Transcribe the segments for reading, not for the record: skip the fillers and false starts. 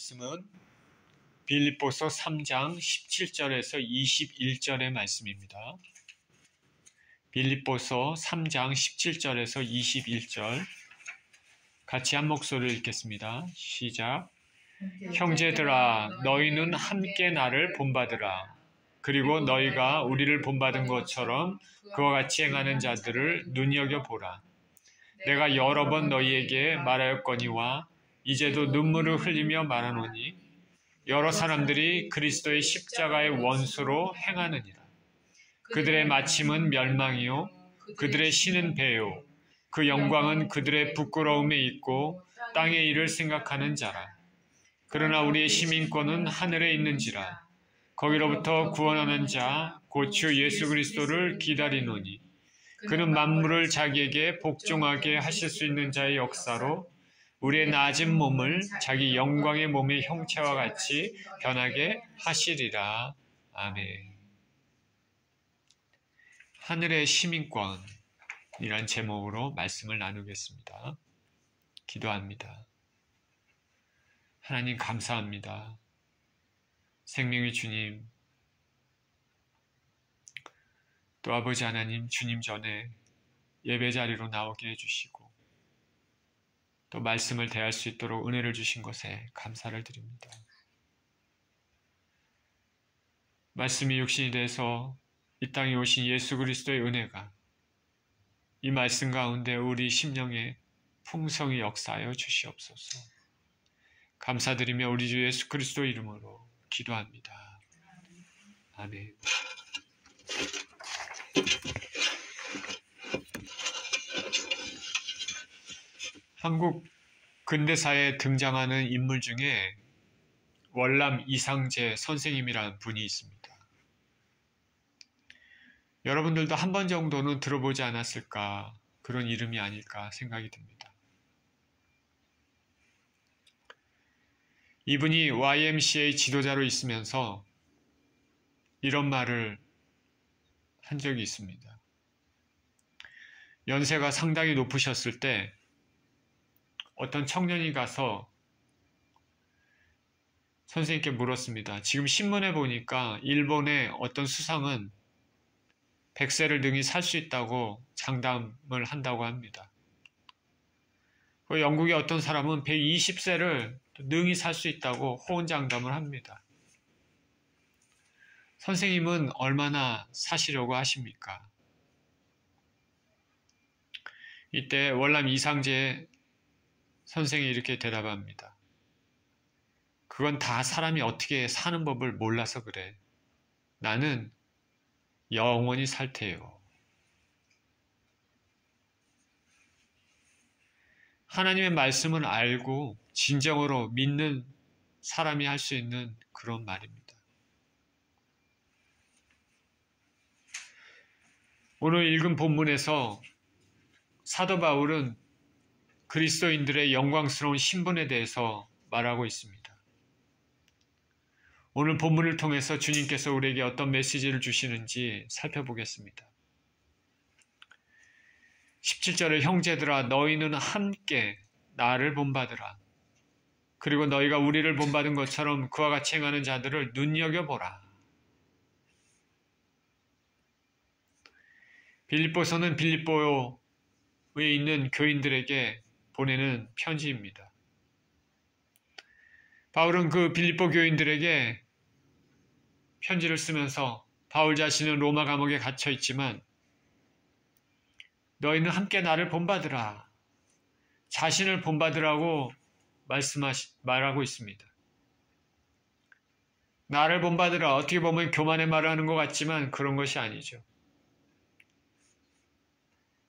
말씀은 빌립보서 3장 17절에서 21절의 말씀입니다. 빌립보서 3장 17절에서 21절 같이 한 목소리를 읽겠습니다. 시작. 형제들아, 너희는 함께 나를 본받으라. 그리고 너희가 우리를 본받은 것처럼 그와 같이 행하는 자들을 눈여겨보라. 내가 여러 번 너희에게 말하였거니와 이제도 눈물을 흘리며 말하노니 여러 사람들이 그리스도의 십자가의 원수로 행하느니라. 그들의 마침은 멸망이요 그들의 신은 배요 그 영광은 그들의 부끄러움에 있고 땅의 일을 생각하는 자라. 그러나 우리의 시민권은 하늘에 있는지라. 거기로부터 구원하는 자 곧 주 예수 그리스도를 기다리노니 그는 만물을 자기에게 복종하게 하실 수 있는 자의 역사로 우리의 낮은 몸을 자기 영광의 몸의 형체와 같이 변하게 하시리라. 아멘. 하늘의 시민권이란 제목으로 말씀을 나누겠습니다. 기도합니다. 하나님 감사합니다. 생명의 주님, 또 아버지 하나님, 주님 전에 예배 자리로 나오게 해주시고 또 말씀을 대할 수 있도록 은혜를 주신 것에 감사를 드립니다. 말씀이 육신이 돼서 이 땅에 오신 예수 그리스도의 은혜가 이 말씀 가운데 우리 심령에 풍성히 역사하여 주시옵소서. 감사드리며 우리 주 예수 그리스도 이름으로 기도합니다. 아멘. 한국 근대사에 등장하는 인물 중에 월남 이상제 선생님이라는 분이 있습니다. 여러분들도 한 번 정도는 들어보지 않았을까, 그런 이름이 아닐까 생각이 듭니다. 이분이 YMCA 지도자로 있으면서 이런 말을 한 적이 있습니다. 연세가 상당히 높으셨을 때 어떤 청년이 가서 선생님께 물었습니다. 지금 신문에 보니까 일본의 어떤 수상은 100세를 능히 살 수 있다고 장담을 한다고 합니다. 영국의 어떤 사람은 120세를 능히 살 수 있다고 호언장담을 합니다. 선생님은 얼마나 사시려고 하십니까? 이때 월남 이상제 선생이 이렇게 대답합니다. 그건 다 사람이 어떻게 사는 법을 몰라서 그래. 나는 영원히 살 테요. 하나님의 말씀을 알고 진정으로 믿는 사람이 할 수 있는 그런 말입니다. 오늘 읽은 본문에서 사도 바울은 그리스도인들의 영광스러운 신분에 대해서 말하고 있습니다. 오늘 본문을 통해서 주님께서 우리에게 어떤 메시지를 주시는지 살펴보겠습니다. 17절에 형제들아, 너희는 함께 나를 본받으라. 그리고 너희가 우리를 본받은 것처럼 그와 같이 행하는 자들을 눈여겨보라. 빌립보서는 빌립보에 있는 교인들에게 보내는 편지입니다. 바울은 그 빌립보 교인들에게 편지를 쓰면서 바울 자신은 로마 감옥에 갇혀 있지만 너희는 함께 나를 본받으라. 자신을 본받으라고 말하고 있습니다. 나를 본받으라. 어떻게 보면 교만의 말을 하는 것 같지만 그런 것이 아니죠.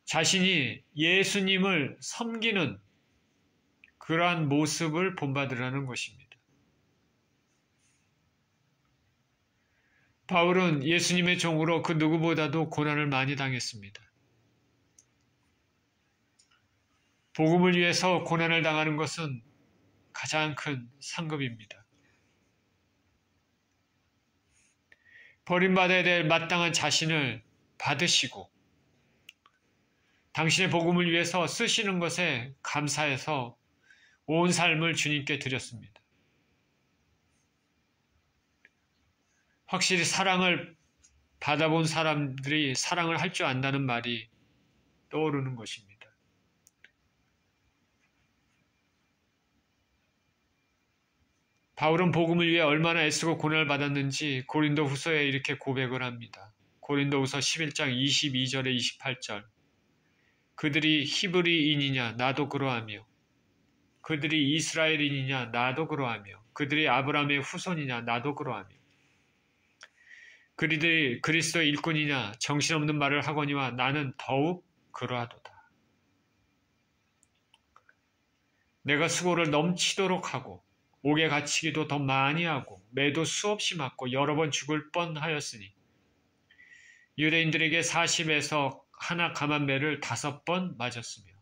자신이 예수님을 섬기는 그러한 모습을 본받으라는 것입니다. 바울은 예수님의 종으로 그 누구보다도 고난을 많이 당했습니다. 복음을 위해서 고난을 당하는 것은 가장 큰 상급입니다. 버림받아야 될 마땅한 자신을 받으시고 당신의 복음을 위해서 쓰시는 것에 감사해서 온 삶을 주님께 드렸습니다. 확실히 사랑을 받아본 사람들이 사랑을 할 줄 안다는 말이 떠오르는 것입니다. 바울은 복음을 위해 얼마나 애쓰고 고난을 받았는지 고린도 후서에 이렇게 고백을 합니다. 고린도 후서 11장 22절에 28절. 그들이 히브리인이냐 나도 그러하며 그들이 이스라엘인이냐 나도 그러하며 그들이 아브라함의 후손이냐 나도 그러하며 그들이 그리스도의 일꾼이냐 정신없는 말을 하거니와 나는 더욱 그러하도다. 내가 수고를 넘치도록 하고 옥에 갇히기도 더 많이 하고 매도 수없이 맞고 여러 번 죽을 뻔하였으니 유대인들에게 40에서 하나 감한매를 5번 맞았으며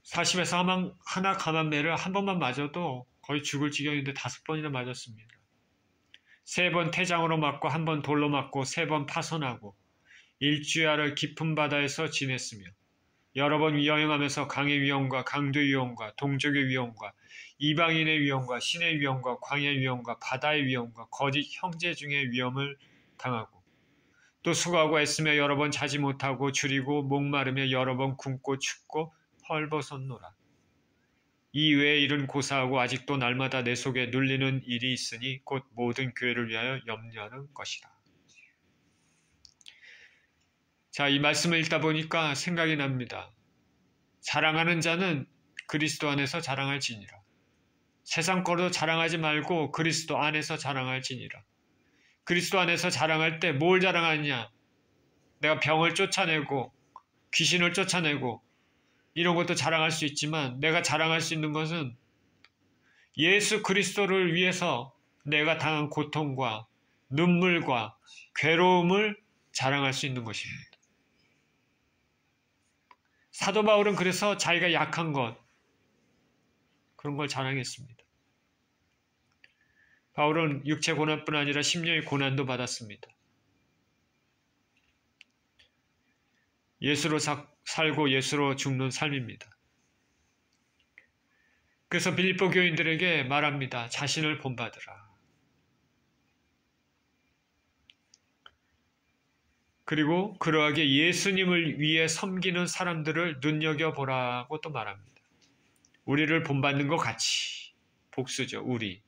40에서 하나 감한매를 한 번만 맞아도 거의 죽을 지경인데 5번이나 맞았습니다. 3번 태장으로 맞고 1번 돌로 맞고 3번 파손하고 일주야를 깊은 바다에서 지냈으며 여러 번 여행하면서 강의 위험과 강도의 위험과 동족의 위험과 이방인의 위험과 신의 위험과 광야의 위험과 바다의 위험과 거짓 형제 중의 위험을 당하고 또 수고하고 애쓰며 여러 번 자지 못하고 줄이고 목마르며 여러 번 굶고 춥고 헐벗었노라. 이 외에 일은 고사하고 아직도 날마다 내 속에 눌리는 일이 있으니 곧 모든 교회를 위하여 염려하는 것이다. 자, 이 말씀을 읽다 보니까 생각이 납니다. 자랑하는 자는 그리스도 안에서 자랑할지니라. 세상 거로 자랑하지 말고 그리스도 안에서 자랑할지니라. 그리스도 안에서 자랑할 때 뭘 자랑하느냐? 내가 병을 쫓아내고 귀신을 쫓아내고 이런 것도 자랑할 수 있지만 내가 자랑할 수 있는 것은 예수 그리스도를 위해서 내가 당한 고통과 눈물과 괴로움을 자랑할 수 있는 것입니다. 사도 바울은 그래서 자기가 약한 것, 그런 걸 자랑했습니다. 바울은 육체 고난뿐 아니라 심령의 고난도 받았습니다. 예수로 살고 예수로 죽는 삶입니다. 그래서 빌립보 교인들에게 말합니다. 자신을 본받으라. 그리고 그러하게 예수님을 위해 섬기는 사람들을 눈여겨보라고 또 말합니다. 우리를 본받는 것 같이, 복수죠, 우리.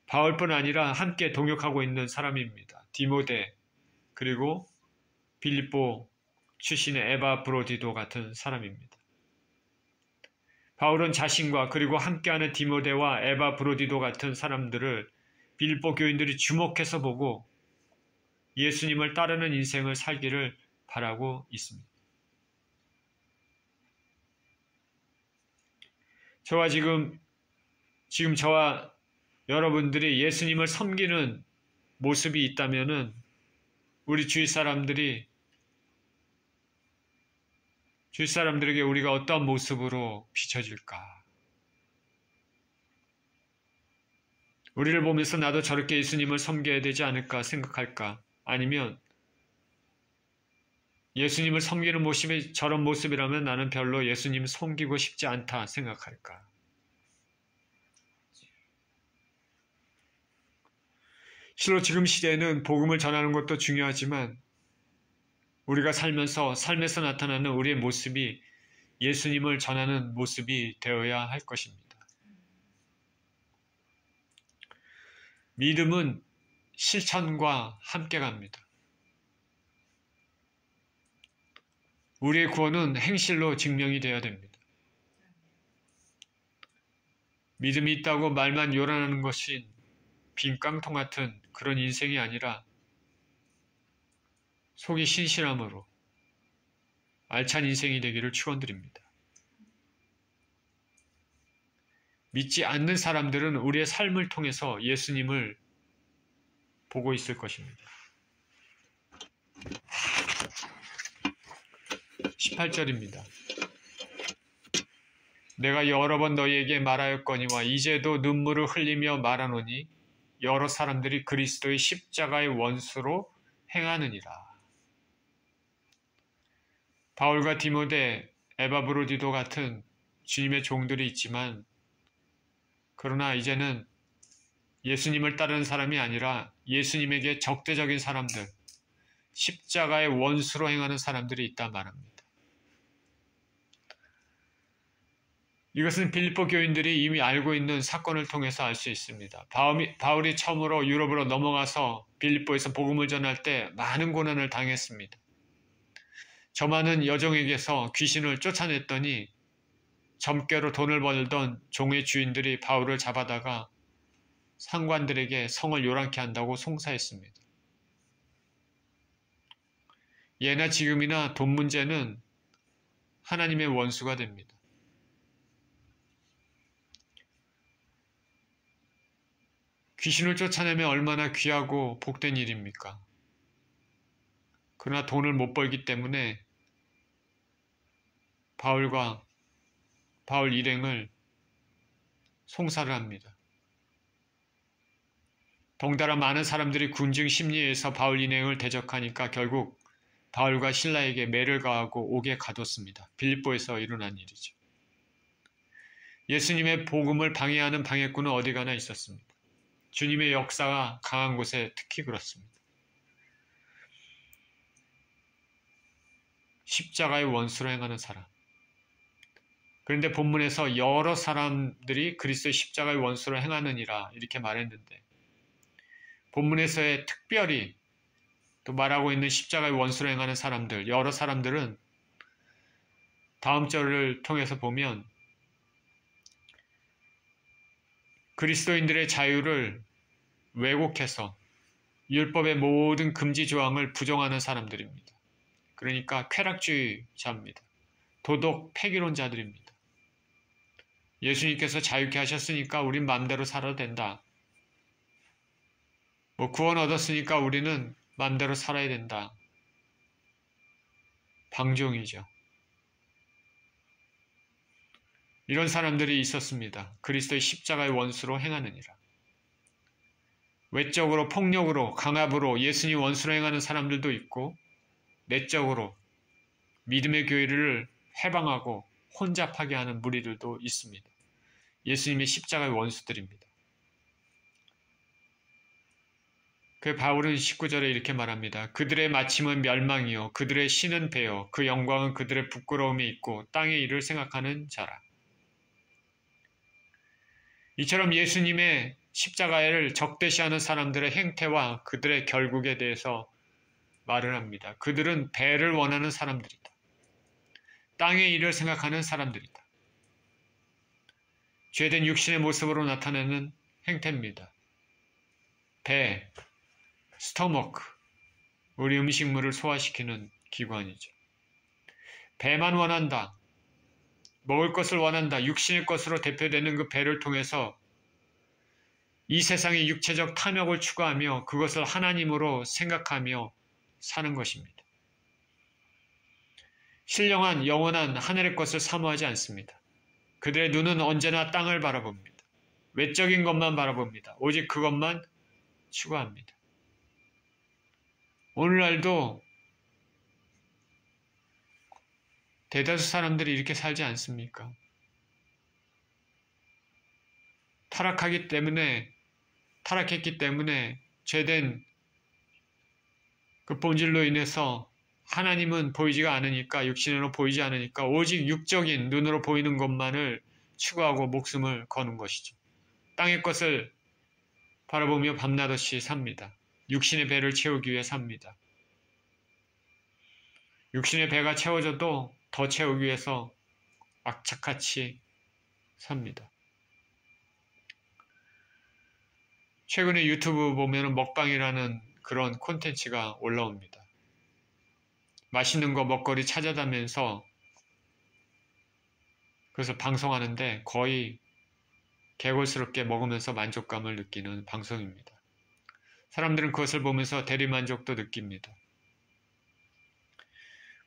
바울뿐 아니라 함께 동역하고 있는 사람입니다. 디모데, 그리고 빌립보 출신의 에바 브로디도 같은 사람입니다. 바울은 자신과 그리고 함께하는 디모데와 에바 브로디도 같은 사람들을 빌립보 교인들이 주목해서 보고 예수님을 따르는 인생을 살기를 바라고 있습니다. 저와 지금 저와 여러분들이 예수님을 섬기는 모습이 있다면은 우리 주위 사람들에게 우리가 어떤 모습으로 비춰질까? 우리를 보면서 나도 저렇게 예수님을 섬겨야 되지 않을까 생각할까? 아니면 예수님을 섬기는 모습이 저런 모습이라면 나는 별로 예수님 섬기고 싶지 않다 생각할까? 실로 지금 시대에는 복음을 전하는 것도 중요하지만 우리가 삶에서 나타나는 우리의 모습이 예수님을 전하는 모습이 되어야 할 것입니다. 믿음은 실천과 함께 갑니다. 우리의 구원은 행실로 증명이 되어야 됩니다. 믿음이 있다고 말만 요란하는 것이 빈 깡통 같은 그런 인생이 아니라 속이 신실함으로 알찬 인생이 되기를 축원드립니다. 믿지 않는 사람들은 우리의 삶을 통해서 예수님을 보고 있을 것입니다. 18절입니다. 내가 여러 번 너희에게 말하였거니와 이제도 눈물을 흘리며 말하노니 여러 사람들이 그리스도의 십자가의 원수로 행하느니라. 바울과 디모데, 에바브로디도 같은 주님의 종들이 있지만 그러나 이제는 예수님을 따르는 사람이 아니라 예수님에게 적대적인 사람들, 십자가의 원수로 행하는 사람들이 있다 말합니다. 이것은 빌립보 교인들이 이미 알고 있는 사건을 통해서 알 수 있습니다. 바울이 처음으로 유럽으로 넘어가서 빌립보에서 복음을 전할 때 많은 고난을 당했습니다. 저 많은 여종에게서 귀신을 쫓아냈더니 점괘로 돈을 벌던 종의 주인들이 바울을 잡아다가 상관들에게 성을 요란케 한다고 송사했습니다. 예나 지금이나 돈 문제는 하나님의 원수가 됩니다. 귀신을 쫓아내면 얼마나 귀하고 복된 일입니까? 그러나 돈을 못 벌기 때문에 바울 일행을 송사를 합니다. 덩달아 많은 사람들이 군중 심리에서 바울 일행을 대적하니까 결국 바울과 실라에게 매를 가하고 옥에 가뒀습니다. 빌립보에서 일어난 일이죠. 예수님의 복음을 방해하는 방해꾼은 어디 가나 있었습니다. 주님의 역사가 강한 곳에 특히 그렇습니다. 십자가의 원수로 행하는 사람. 그런데 본문에서 여러 사람들이 그리스도의 십자가의 원수로 행하느니라 이렇게 말했는데 본문에서의 특별히 또 말하고 있는 십자가의 원수로 행하는 사람들, 여러 사람들은 다음 절을 통해서 보면 그리스도인들의 자유를 왜곡해서 율법의 모든 금지 조항을 부정하는 사람들입니다. 그러니까 쾌락주의자입니다. 도덕 폐기론자들입니다. 예수님께서 자유케 하셨으니까 우린 마음대로 살아도 된다. 구원 얻었으니까 우리는 마음대로 살아야 된다. 방종이죠. 이런 사람들이 있었습니다. 그리스도의 십자가의 원수로 행하느니라. 외적으로 폭력으로 강압으로 예수님 원수로 행하는 사람들도 있고 내적으로 믿음의 교회를 해방하고 혼잡하게 하는 무리들도 있습니다. 예수님의 십자가의 원수들입니다. 그 바울은 19절에 이렇게 말합니다. 그들의 마침은 멸망이요 그들의 신은 배요 그 영광은 그들의 부끄러움이 있고 땅의 일을 생각하는 자라. 이처럼 예수님의 십자가를 적대시하는 사람들의 행태와 그들의 결국에 대해서 말을 합니다. 그들은 배를 원하는 사람들이다. 땅의 일을 생각하는 사람들이다. 죄된 육신의 모습으로 나타내는 행태입니다. 배, 스토머크, 우리 음식물을 소화시키는 기관이죠. 배만 원한다. 먹을 것을 원한다. 육신의 것으로 대표되는 그 배를 통해서 이 세상의 육체적 탐욕을 추구하며 그것을 하나님으로 생각하며 사는 것입니다. 신령한 영원한 하늘의 것을 사모하지 않습니다. 그들의 눈은 언제나 땅을 바라봅니다. 외적인 것만 바라봅니다. 오직 그것만 추구합니다. 오늘날도 대다수 사람들이 이렇게 살지 않습니까? 타락했기 때문에 죄된 그 본질로 인해서 하나님은 보이지가 않으니까 육신으로 보이지 않으니까 오직 육적인 눈으로 보이는 것만을 추구하고 목숨을 거는 것이죠. 땅의 것을 바라보며 밤낮없이 삽니다. 육신의 배를 채우기 위해 삽니다. 육신의 배가 채워져도 더 채우기 위해서 악착같이 삽니다. 최근에 유튜브 보면 먹방이라는 그런 콘텐츠가 올라옵니다. 맛있는 거 먹거리 찾아다면서 그래서 방송하는데 거의 개걸스럽게 먹으면서 만족감을 느끼는 방송입니다. 사람들은 그것을 보면서 대리만족도 느낍니다.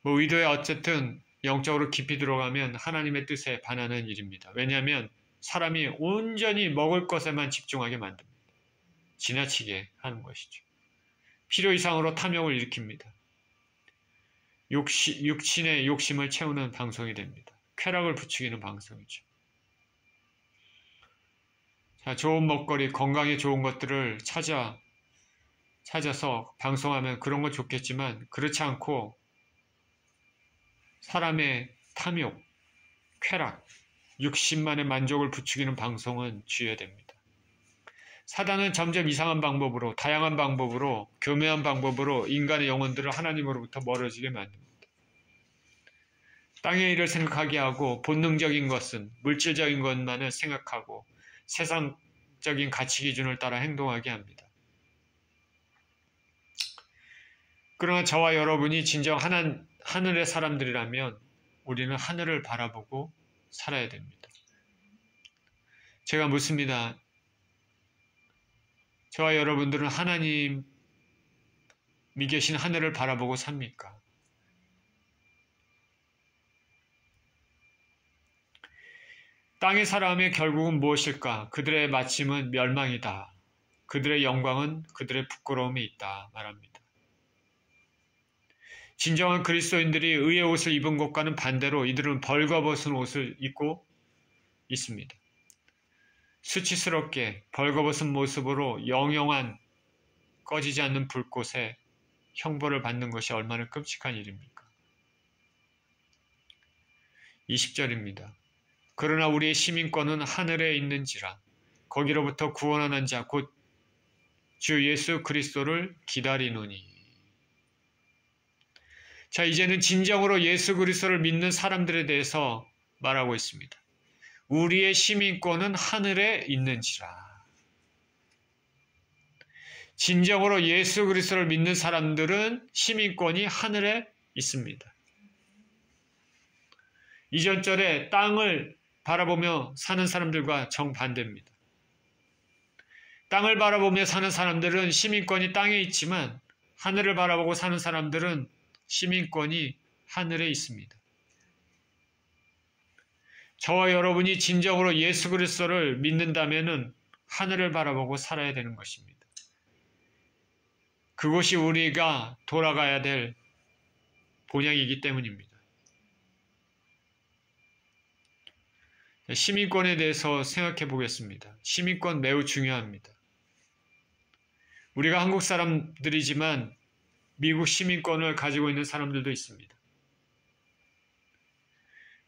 의도에 어쨌든 영적으로 깊이 들어가면 하나님의 뜻에 반하는 일입니다. 왜냐하면 사람이 온전히 먹을 것에만 집중하게 만듭니다. 지나치게 하는 것이죠. 필요 이상으로 탐욕을 일으킵니다. 육신의 욕심을 채우는 방송이 됩니다. 쾌락을 부추기는 방송이죠. 좋은 먹거리, 건강에 좋은 것들을 찾아서 방송하면 그런 건 좋겠지만 그렇지 않고 사람의 탐욕, 쾌락, 육신만의 만족을 부추기는 방송은 주의해야 됩니다. 사단은 점점 이상한 방법으로, 다양한 방법으로, 교묘한 방법으로 인간의 영혼들을 하나님으로부터 멀어지게 만듭니다. 땅의 일을 생각하게 하고 본능적인 것은 물질적인 것만을 생각하고 세상적인 가치 기준을 따라 행동하게 합니다. 그러나 저와 여러분이 진정 하늘의 사람들이라면 우리는 하늘을 바라보고 살아야 됩니다. 제가 묻습니다. 저와 여러분들은 하나님이 계신 하늘을 바라보고 삽니까? 땅의 사람의 결국은 무엇일까? 그들의 마침은 멸망이다. 그들의 영광은 그들의 부끄러움에 있다 말합니다. 진정한 그리스도인들이 의의 옷을 입은 것과는 반대로 이들은 벌거벗은 옷을 입고 있습니다. 수치스럽게 벌거벗은 모습으로 영영한 꺼지지 않는 불꽃에 형벌을 받는 것이 얼마나 끔찍한 일입니까? 20절입니다. 그러나 우리의 시민권은 하늘에 있는지라 거기로부터 구원하는 자 곧 주 예수 그리스도를 기다리노니. 자, 이제는 진정으로 예수 그리스도를 믿는 사람들에 대해서 말하고 있습니다. 우리의 시민권은 하늘에 있는지라. 진정으로 예수 그리스도를 믿는 사람들은 시민권이 하늘에 있습니다. 이전 절에 땅을 바라보며 사는 사람들과 정반대입니다. 땅을 바라보며 사는 사람들은 시민권이 땅에 있지만 하늘을 바라보고 사는 사람들은 시민권이 하늘에 있습니다. 저와 여러분이 진정으로 예수 그리스도를 믿는다면은 하늘을 바라보고 살아야 되는 것입니다. 그것이 우리가 돌아가야 될 본향이기 때문입니다. 시민권에 대해서 생각해 보겠습니다. 시민권 매우 중요합니다. 우리가 한국 사람들이지만 미국 시민권을 가지고 있는 사람들도 있습니다.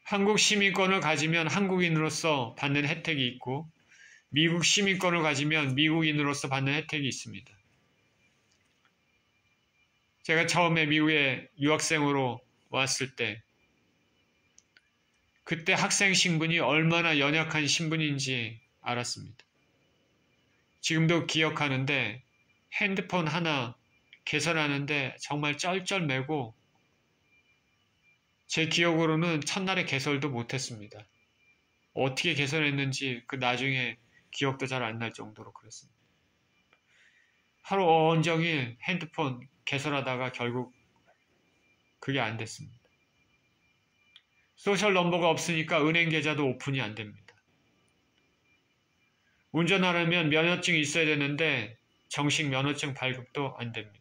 한국 시민권을 가지면 한국인으로서 받는 혜택이 있고 미국 시민권을 가지면 미국인으로서 받는 혜택이 있습니다. 제가 처음에 미국에 유학생으로 왔을 때 그때 학생 신분이 얼마나 연약한 신분인지 알았습니다. 지금도 기억하는데 핸드폰 하나 개설하는데 정말 쩔쩔매고 제 기억으로는 첫날에 개설도 못했습니다. 어떻게 개설했는지 그 나중에 기억도 잘 안 날 정도로 그랬습니다. 하루 온종일 핸드폰 개설하다가 결국 그게 안 됐습니다. 소셜 넘버가 없으니까 은행 계좌도 오픈이 안 됩니다. 운전하려면 면허증이 있어야 되는데 정식 면허증 발급도 안 됩니다.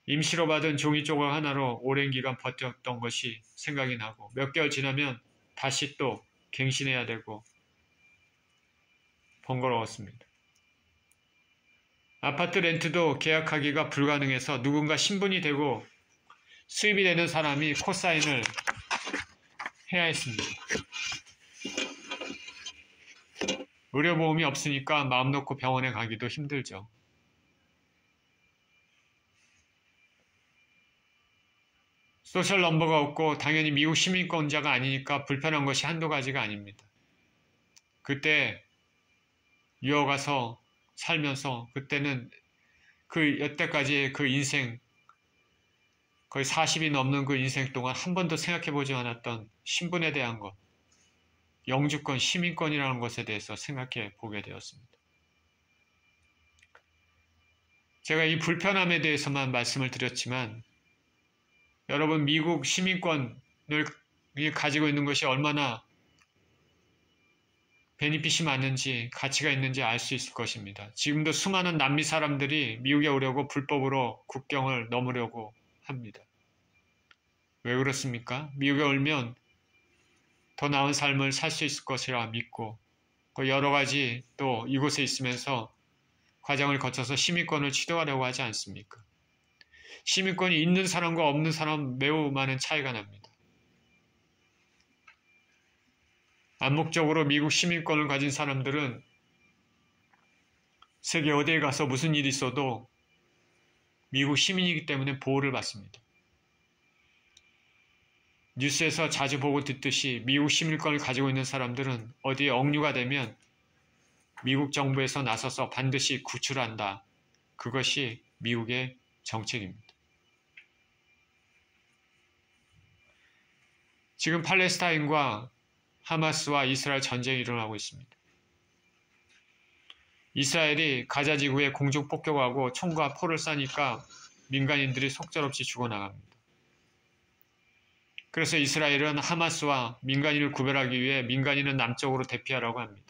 임시로 받은 종이 조각 하나로 오랜 기간 버텼던 것이 생각이 나고 몇 개월 지나면 다시 또 갱신해야 되고 번거로웠습니다. 아파트 렌트도 계약하기가 불가능해서 누군가 신분이 되고 수입이 되는 사람이 코사인을 해야 했습니다. 의료보험이 없으니까 마음 놓고 병원에 가기도 힘들죠. 소셜 넘버가 없고 당연히 미국 시민권자가 아니니까 불편한 것이 한두 가지가 아닙니다. 그때 유학 가서 살면서 그때는 그 여태까지의 그 인생 거의 40이 넘는 그 인생 동안 한 번도 생각해보지 않았던 신분에 대한 것, 영주권, 시민권이라는 것에 대해서 생각해 보게 되었습니다. 제가 이 불편함에 대해서만 말씀을 드렸지만 여러분 미국 시민권을 가지고 있는 것이 얼마나 베니핏이 많은지 가치가 있는지 알 수 있을 것입니다. 지금도 수많은 남미 사람들이 미국에 오려고 불법으로 국경을 넘으려고 합니다. 왜 그렇습니까? 미국에 오면 더 나은 삶을 살 수 있을 것이라 믿고 여러 가지 또 이곳에 있으면서 과정을 거쳐서 시민권을 취득하려고 하지 않습니까? 시민권이 있는 사람과 없는 사람 매우 많은 차이가 납니다. 암묵적으로 미국 시민권을 가진 사람들은 세계 어디에 가서 무슨 일이 있어도 미국 시민이기 때문에 보호를 받습니다. 뉴스에서 자주 보고 듣듯이 미국 시민권을 가지고 있는 사람들은 어디에 억류가 되면 미국 정부에서 나서서 반드시 구출한다. 그것이 미국의 정책입니다. 지금 팔레스타인과 하마스와 이스라엘 전쟁이 일어나고 있습니다. 이스라엘이 가자 지구에 공중 폭격하고 총과 포를 쏘니까 민간인들이 속절없이 죽어나갑니다. 그래서 이스라엘은 하마스와 민간인을 구별하기 위해 민간인은 남쪽으로 대피하라고 합니다.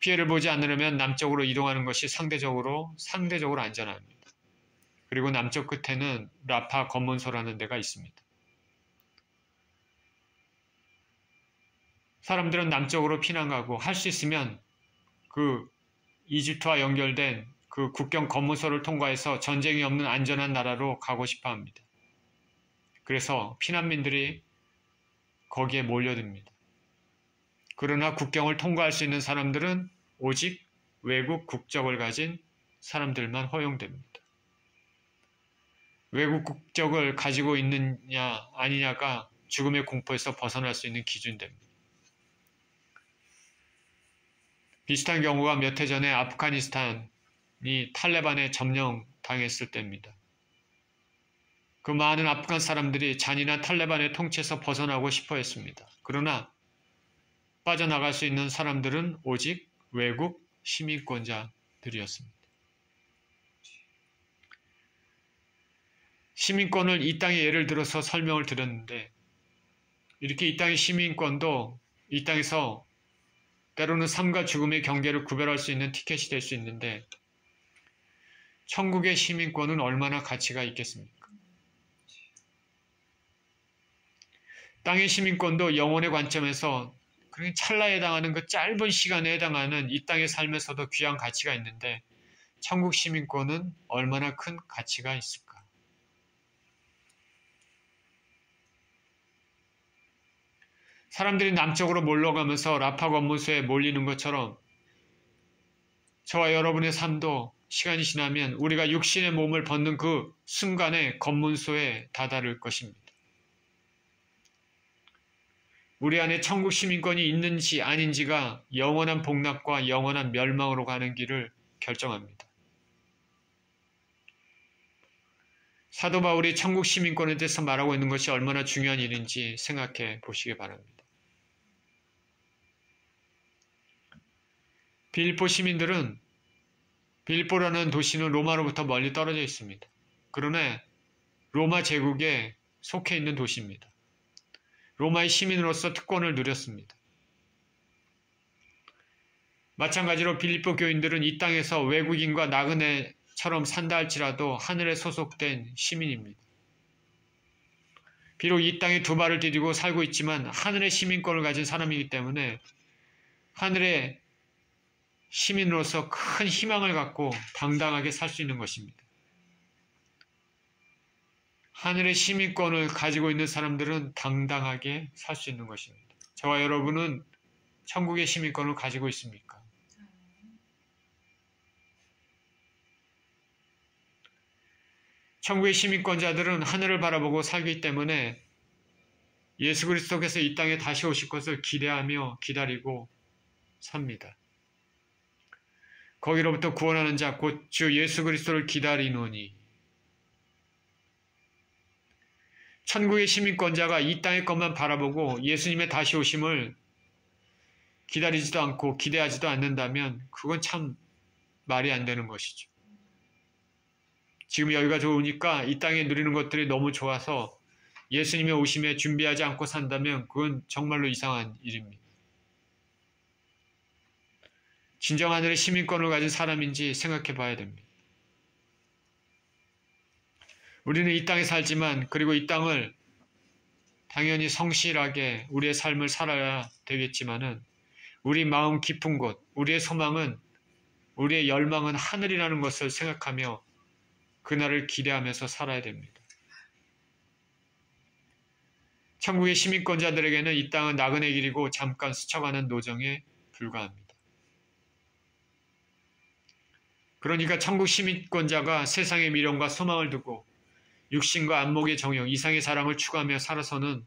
피해를 보지 않으려면 남쪽으로 이동하는 것이 상대적으로 안전합니다. 그리고 남쪽 끝에는 라파 검문소라는 데가 있습니다. 사람들은 남쪽으로 피난 가고 할 수 있으면 그 이집트와 연결된 그 국경 검문소를 통과해서 전쟁이 없는 안전한 나라로 가고 싶어 합니다. 그래서 피난민들이 거기에 몰려듭니다. 그러나 국경을 통과할 수 있는 사람들은 오직 외국 국적을 가진 사람들만 허용됩니다. 외국 국적을 가지고 있느냐 아니냐가 죽음의 공포에서 벗어날 수 있는 기준됩니다. 비슷한 경우가 몇 해 전에 아프가니스탄이 탈레반에 점령당했을 때입니다. 그 많은 아프간 사람들이 잔인한 탈레반의 통치에서 벗어나고 싶어 했습니다. 그러나 빠져나갈 수 있는 사람들은 오직 외국 시민권자들이었습니다. 시민권을 이 땅의 예를 들어서 설명을 드렸는데 이렇게 이 땅의 시민권도 이 땅에서 때로는 삶과 죽음의 경계를 구별할 수 있는 티켓이 될 수 있는데 천국의 시민권은 얼마나 가치가 있겠습니까? 땅의 시민권도 영혼의 관점에서 그렇게 찰나에 해당하는 그 짧은 시간에 해당하는 이 땅의 삶에서도 귀한 가치가 있는데 천국 시민권은 얼마나 큰 가치가 있을까? 사람들이 남쪽으로 몰려가면서 라파 검문소에 몰리는 것처럼 저와 여러분의 삶도 시간이 지나면 우리가 육신의 몸을 벗는 그 순간에 검문소에 다다를 것입니다. 우리 안에 천국 시민권이 있는지 아닌지가 영원한 복락과 영원한 멸망으로 가는 길을 결정합니다. 사도 바울이 천국 시민권에 대해서 말하고 있는 것이 얼마나 중요한 일인지 생각해 보시기 바랍니다. 빌립보 시민들은 빌립보라는 도시는 로마로부터 멀리 떨어져 있습니다. 그러나 로마 제국에 속해 있는 도시입니다. 로마의 시민으로서 특권을 누렸습니다. 마찬가지로 빌립보 교인들은 이 땅에서 외국인과 나그네처럼 산다 할지라도 하늘에 소속된 시민입니다. 비록 이 땅에 두 발을 디디고 살고 있지만 하늘의 시민권을 가진 사람이기 때문에 하늘의 시민으로서 큰 희망을 갖고 당당하게 살 수 있는 것입니다. 하늘의 시민권을 가지고 있는 사람들은 당당하게 살 수 있는 것입니다. 저와 여러분은 천국의 시민권을 가지고 있습니까? 천국의 시민권자들은 하늘을 바라보고 살기 때문에 예수 그리스도께서 이 땅에 다시 오실 것을 기대하며 기다리고 삽니다. 거기로부터 구원하는 자 곧 주 예수 그리스도를 기다리노니 천국의 시민권자가 이 땅의 것만 바라보고 예수님의 다시 오심을 기다리지도 않고 기대하지도 않는다면 그건 참 말이 안 되는 것이죠. 지금 여기가 좋으니까 이 땅에 누리는 것들이 너무 좋아서 예수님의 오심에 준비하지 않고 산다면 그건 정말로 이상한 일입니다. 진정 하늘의 시민권을 가진 사람인지 생각해 봐야 됩니다. 우리는 이 땅에 살지만 그리고 이 땅을 당연히 성실하게 우리의 삶을 살아야 되겠지만은 우리 마음 깊은 곳, 우리의 소망은, 우리의 열망은 하늘이라는 것을 생각하며 그날을 기대하면서 살아야 됩니다. 천국의 시민권자들에게는 이 땅은 나그네 길이고 잠깐 스쳐가는 노정에 불과합니다. 그러니까 천국 시민권자가 세상의 미련과 소망을 두고 육신과 안목의 정욕, 이상의 사랑을 추구하며 살아서는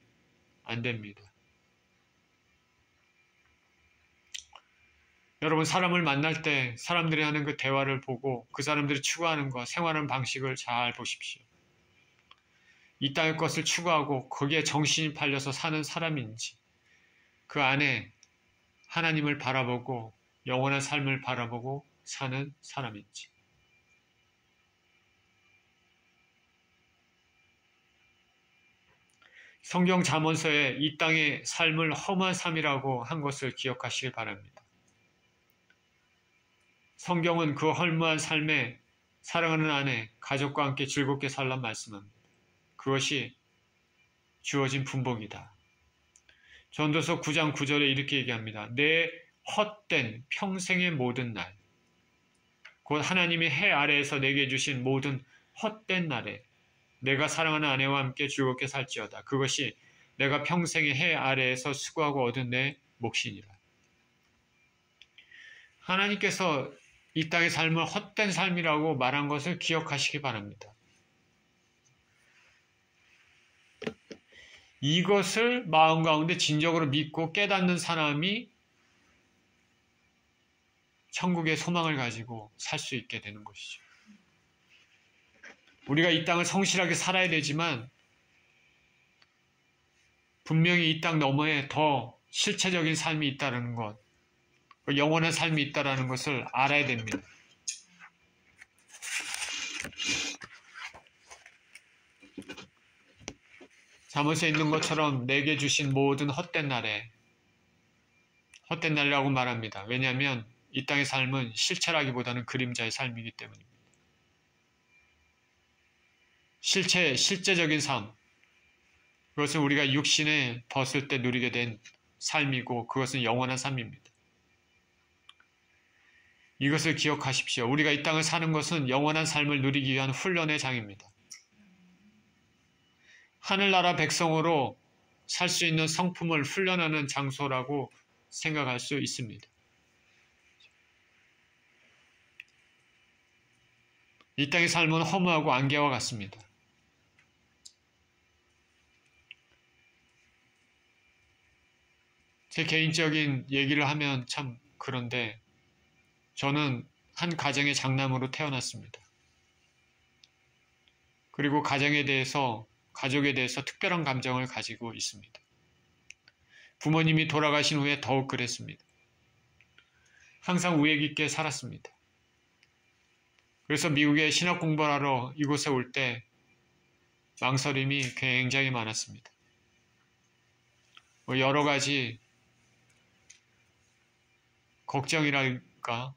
안 됩니다. 여러분, 사람을 만날 때 사람들이 하는 그 대화를 보고 그 사람들이 추구하는 것, 생활하는 방식을 잘 보십시오. 이 땅의 것을 추구하고 거기에 정신이 팔려서 사는 사람인지, 그 안에 하나님을 바라보고 영원한 삶을 바라보고 사는 사람인지. 성경 잠언서에 이 땅의 삶을 험한 삶이라고 한 것을 기억하시길 바랍니다. 성경은 그 험한 삶에 사랑하는 아내, 가족과 함께 즐겁게 살란 말씀합니다. 그것이 주어진 분복이다. 전도서 9장 9절에 이렇게 얘기합니다. 내 헛된 평생의 모든 날, 곧 하나님이 해 아래에서 내게 주신 모든 헛된 날에 내가 사랑하는 아내와 함께 즐겁게 살지어다. 그것이 내가 평생의 해 아래에서 수고하고 얻은 내 몫이니라. 하나님께서 이 땅의 삶을 헛된 삶이라고 말한 것을 기억하시기 바랍니다. 이것을 마음 가운데 진정으로 믿고 깨닫는 사람이 천국의 소망을 가지고 살 수 있게 되는 것이죠. 우리가 이 땅을 성실하게 살아야 되지만 분명히 이 땅 너머에 더 실체적인 삶이 있다는 것, 영원한 삶이 있다는 것을 알아야 됩니다. 잠언서에 있는 것처럼 내게 주신 모든 헛된 날에, 헛된 날이라고 말합니다. 왜냐하면 이 땅의 삶은 실체라기보다는 그림자의 삶이기 때문입니다. 실제적인 삶, 그것은 우리가 육신에 벗을 때 누리게 된 삶이고 그것은 영원한 삶입니다. 이것을 기억하십시오. 우리가 이 땅을 사는 것은 영원한 삶을 누리기 위한 훈련의 장입니다. 하늘나라 백성으로 살 수 있는 성품을 훈련하는 장소라고 생각할 수 있습니다. 이 땅의 삶은 허무하고 안개와 같습니다. 제 개인적인 얘기를 하면 참 그런데 저는 한 가정의 장남으로 태어났습니다. 그리고 가족에 대해서 특별한 감정을 가지고 있습니다. 부모님이 돌아가신 후에 더욱 그랬습니다. 항상 우애 깊게 살았습니다. 그래서 미국에 신학 공부를 하러 이곳에 올 때 망설임이 굉장히 많았습니다. 여러 가지 걱정이랄까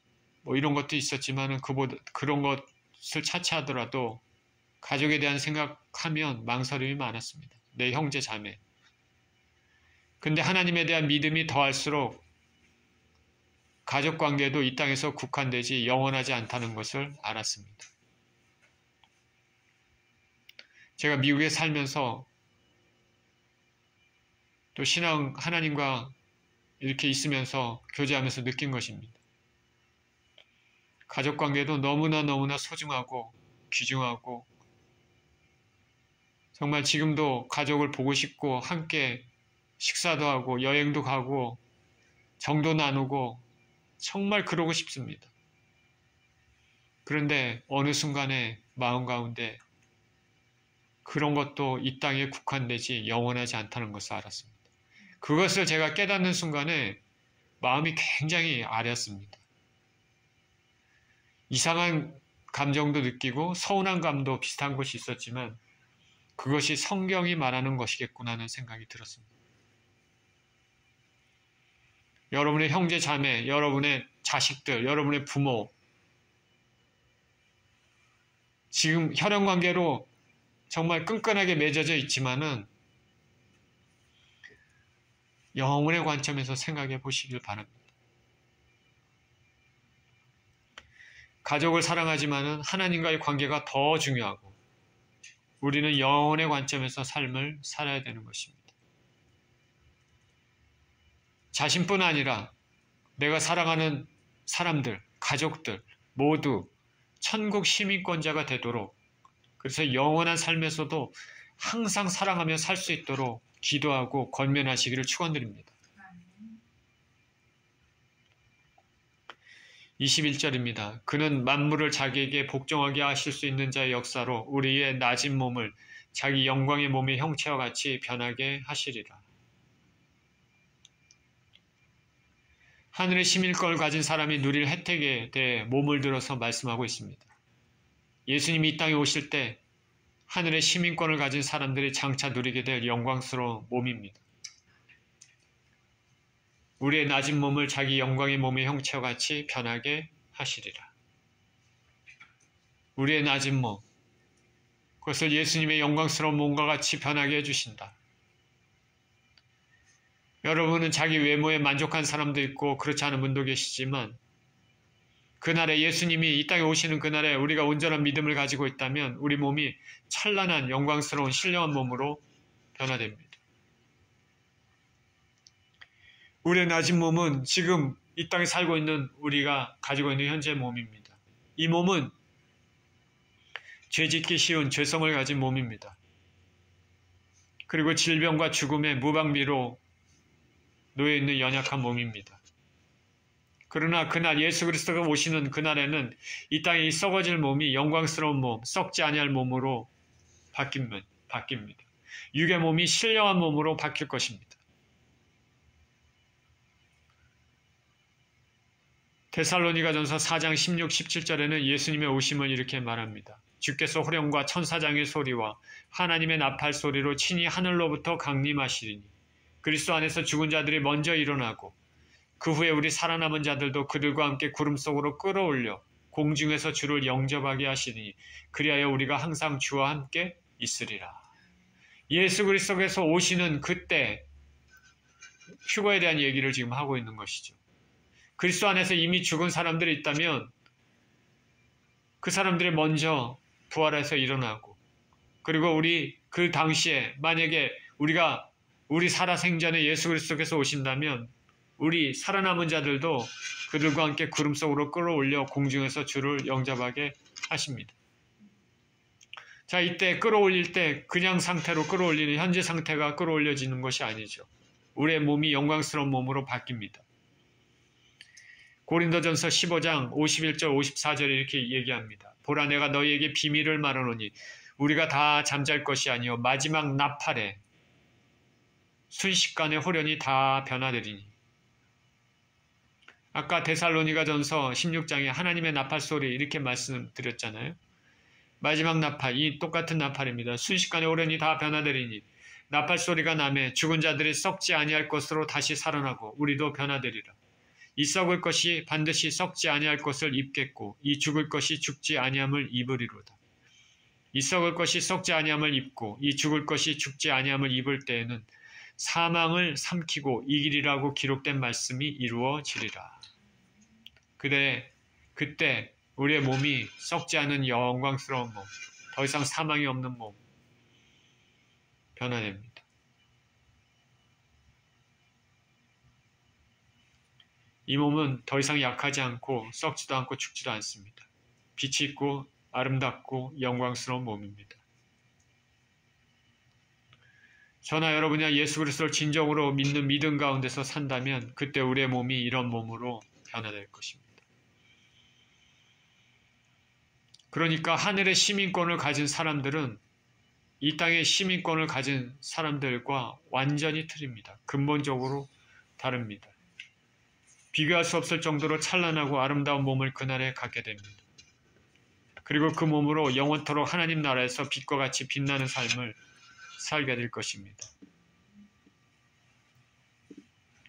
이런 것도 있었지만 그런 것을 차치하더라도 가족에 대한 생각하면 망설임이 많았습니다. 내 형제 자매. 근데 하나님에 대한 믿음이 더할수록 가족관계도 이 땅에서 국한되지 영원하지 않다는 것을 알았습니다. 제가 미국에 살면서 또 신앙 하나님과 이렇게 있으면서 교제하면서 느낀 것입니다. 가족관계도 너무나 소중하고 귀중하고 정말 지금도 가족을 보고 싶고 함께 식사도 하고 여행도 가고 정도 나누고 정말 그러고 싶습니다. 그런데 어느 순간에 마음 가운데 그런 것도 이 땅에 국한되지 영원하지 않다는 것을 알았습니다. 그것을 제가 깨닫는 순간에 마음이 굉장히 아렸습니다. 이상한 감정도 느끼고 서운한 감도 비슷한 것이 있었지만 그것이 성경이 말하는 것이겠구나 하는 생각이 들었습니다. 여러분의 형제 자매, 여러분의 자식들, 여러분의 부모 지금 혈연관계로 정말 끈끈하게 맺어져 있지만은 영혼의 관점에서 생각해 보시길 바랍니다. 가족을 사랑하지만은 하나님과의 관계가 더 중요하고 우리는 영혼의 관점에서 삶을 살아야 되는 것입니다. 자신뿐 아니라 내가 사랑하는 사람들, 가족들 모두 천국 시민권자가 되도록, 그래서 영원한 삶에서도 항상 사랑하며 살 수 있도록 기도하고 권면하시기를 축원드립니다. 21절입니다. 그는 만물을 자기에게 복종하게 하실 수 있는 자의 역사로 우리의 낮은 몸을 자기 영광의 몸의 형체와 같이 변하게 하시리라. 하늘의 시민권을 가진 사람이 누릴 혜택에 대해 몸을 들어서 말씀하고 있습니다. 예수님이 이 땅에 오실 때 하늘의 시민권을 가진 사람들이 장차 누리게 될 영광스러운 몸입니다. 우리의 낮은 몸을 자기 영광의 몸의 형체와 같이 변하게 하시리라. 우리의 낮은 몸, 그것을 예수님의 영광스러운 몸과 같이 변하게 해주신다. 여러분은 자기 외모에 만족한 사람도 있고 그렇지 않은 분도 계시지만 그날에 예수님이 이 땅에 오시는 그날에 우리가 온전한 믿음을 가지고 있다면 우리 몸이 찬란한 영광스러운 신령한 몸으로 변화됩니다. 우리의 낮은 몸은 지금 이 땅에 살고 있는 우리가 가지고 있는 현재 몸입니다. 이 몸은 죄짓기 쉬운 죄성을 가진 몸입니다. 그리고 질병과 죽음의 무방비로 놓여있는 연약한 몸입니다. 그러나 그날 예수 그리스도가 오시는 그날에는 이 땅에 이 썩어질 몸이 영광스러운 몸, 썩지 아니할 몸으로 바뀝니다. 육의 몸이 신령한 몸으로 바뀔 것입니다. 데살로니가전서 4장 16, 17절에는 예수님의 오심을 이렇게 말합니다. 주께서 호령과 천사장의 소리와 하나님의 나팔 소리로 친히 하늘로부터 강림하시리니 그리스도 안에서 죽은 자들이 먼저 일어나고 그 후에 우리 살아남은 자들도 그들과 함께 구름 속으로 끌어올려 공중에서 주를 영접하게 하시니 그리하여 우리가 항상 주와 함께 있으리라. 예수 그리스도께서 오시는 그때 휴거에 대한 얘기를 지금 하고 있는 것이죠. 그리스도 안에서 이미 죽은 사람들이 있다면 그 사람들이 먼저 부활해서 일어나고 그리고 우리 그 당시에 만약에 우리 살아생전에 예수 그리스도께서 오신다면 우리 살아남은 자들도 그들과 함께 구름 속으로 끌어올려 공중에서 주를 영접하게 하십니다. 자, 이때 끌어올릴 때 그냥 상태로 끌어올리는 현재 상태가 끌어올려지는 것이 아니죠. 우리의 몸이 영광스러운 몸으로 바뀝니다. 고린도전서 15장 51절 54절에 이렇게 얘기합니다. 보라 내가 너희에게 비밀을 말하노니 우리가 다 잠잘 것이 아니요 마지막 나팔에 순식간에 홀연히 다 변화되리니. 아까 데살로니가전서 16장에 하나님의 나팔 소리 이렇게 말씀드렸잖아요. 마지막 나팔, 이 똑같은 나팔입니다. 순식간에 홀연히 다 변화되리니 나팔 소리가 나매 죽은 자들이 썩지 아니할 것으로 다시 살아나고 우리도 변화되리라. 이 썩을 것이 반드시 썩지 아니할 것을 입겠고 이 죽을 것이 죽지 아니함을 입으리로다. 이 썩을 것이 썩지 아니함을 입고 이 죽을 것이 죽지 아니함을 입을 때에는 사망을 삼키고 이기리라고 기록된 말씀이 이루어지리라. 그때 우리의 몸이 썩지 않은 영광스러운 몸, 더 이상 사망이 없는 몸 변화됩니다. 이 몸은 더 이상 약하지 않고 썩지도 않고 죽지도 않습니다. 빛이 있고 아름답고 영광스러운 몸입니다. 저나 여러분이 예수 그리스도를 진정으로 믿는 믿음 가운데서 산다면 그때 우리의 몸이 이런 몸으로 변화될 것입니다. 그러니까 하늘의 시민권을 가진 사람들은 이 땅의 시민권을 가진 사람들과 완전히 틀립니다. 근본적으로 다릅니다. 비교할 수 없을 정도로 찬란하고 아름다운 몸을 그날에 갖게 됩니다. 그리고 그 몸으로 영원토록 하나님 나라에서 빛과 같이 빛나는 삶을 살게 될 것입니다.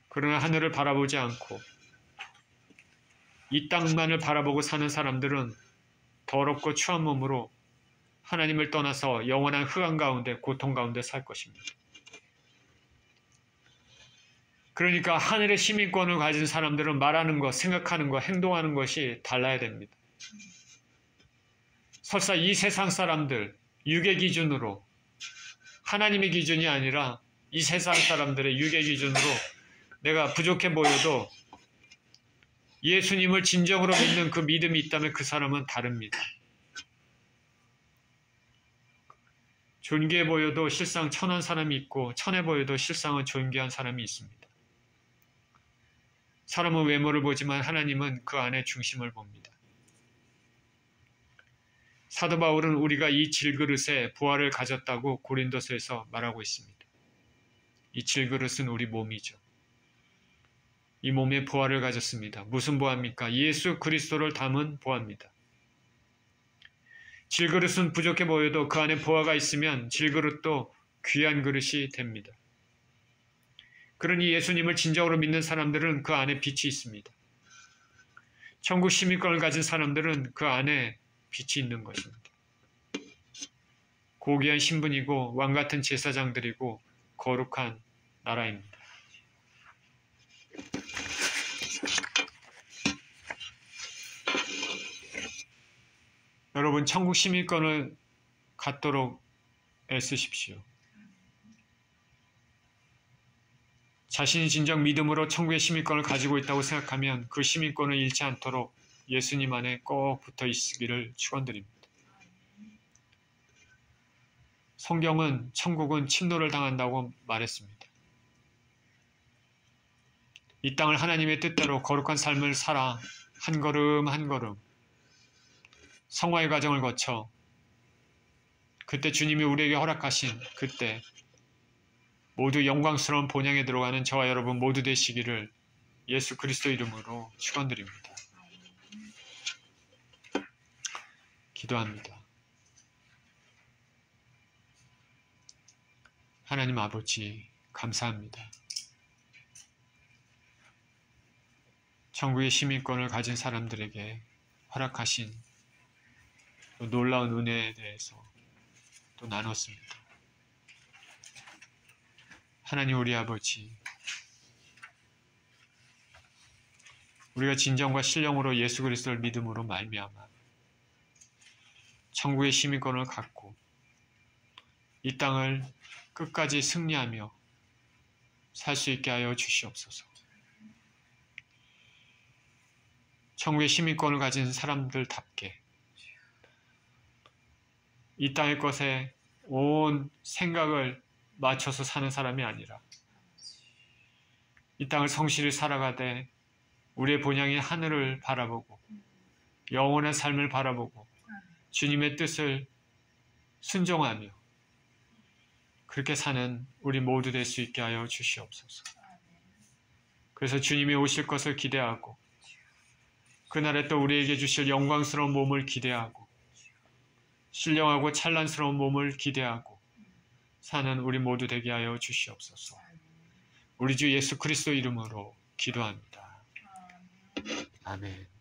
그러나 하늘을 바라보지 않고 이 땅만을 바라보고 사는 사람들은 더럽고 추한 몸으로 하나님을 떠나서 영원한 흑암 가운데 고통 가운데 살 것입니다. 그러니까 하늘의 시민권을 가진 사람들은 말하는 것, 생각하는 것, 행동하는 것이 달라야 됩니다. 설사 이 세상 사람들, 육의 기준으로, 하나님의 기준이 아니라 이 세상 사람들의 육의 기준으로 내가 부족해 보여도 예수님을 진정으로 믿는 그 믿음이 있다면 그 사람은 다릅니다. 존귀해 보여도 실상 천한 사람이 있고 천해 보여도 실상은 존귀한 사람이 있습니다. 사람은 외모를 보지만 하나님은 그 안에 중심을 봅니다. 사도 바울은 우리가 이 질그릇에 부활을 가졌다고 고린도서에서 말하고 있습니다. 이 질그릇은 우리 몸이죠. 이 몸에 부활을 가졌습니다. 무슨 부활입니까? 예수 그리스도를 담은 부활입니다. 질그릇은 부족해 보여도 그 안에 부활가 있으면 질그릇도 귀한 그릇이 됩니다. 그러니 예수님을 진정으로 믿는 사람들은 그 안에 빛이 있습니다. 천국 시민권을 가진 사람들은 그 안에 빛이 있는 것입니다. 고귀한 신분이고 왕같은 제사장들이고 거룩한 나라입니다. 여러분, 천국 시민권을 갖도록 애쓰십시오. 자신이 진정 믿음으로 천국의 시민권을 가지고 있다고 생각하면 그 시민권을 잃지 않도록 예수님 안에 꼭 붙어 있기를 축원드립니다. 성경은 천국은 침노를 당한다고 말했습니다. 이 땅을 하나님의 뜻대로 거룩한 삶을 살아 한 걸음 한 걸음 성화의 과정을 거쳐 그때 주님이 우리에게 허락하신 그때 모두 영광스러운 본향에 들어가는 저와 여러분 모두 되시기를 예수 그리스도 이름으로 축원드립니다. 기도합니다. 하나님 아버지 감사합니다. 천국의 시민권을 가진 사람들에게 허락하신 놀라운 은혜에 대해서 또 나눴습니다. 하나님 우리 아버지, 우리가 진정과 신령으로 예수 그리스도를 믿음으로 말미암아 천국의 시민권을 갖고 이 땅을 끝까지 승리하며 살 수 있게 하여 주시옵소서. 천국의 시민권을 가진 사람들답게 이 땅의 것에 온 생각을 맞춰서 사는 사람이 아니라 이 땅을 성실히 살아가되 우리의 본향이 하늘을 바라보고 영원한 삶을 바라보고 주님의 뜻을 순종하며 그렇게 사는 우리 모두 될 수 있게 하여 주시옵소서. 그래서 주님이 오실 것을 기대하고 그날에 또 우리에게 주실 영광스러운 몸을 기대하고 신령하고 찬란스러운 몸을 기대하고 사는 우리 모두 되게 하여 주시옵소서. 우리 주 예수 그리스도 이름으로 기도합니다. 아멘.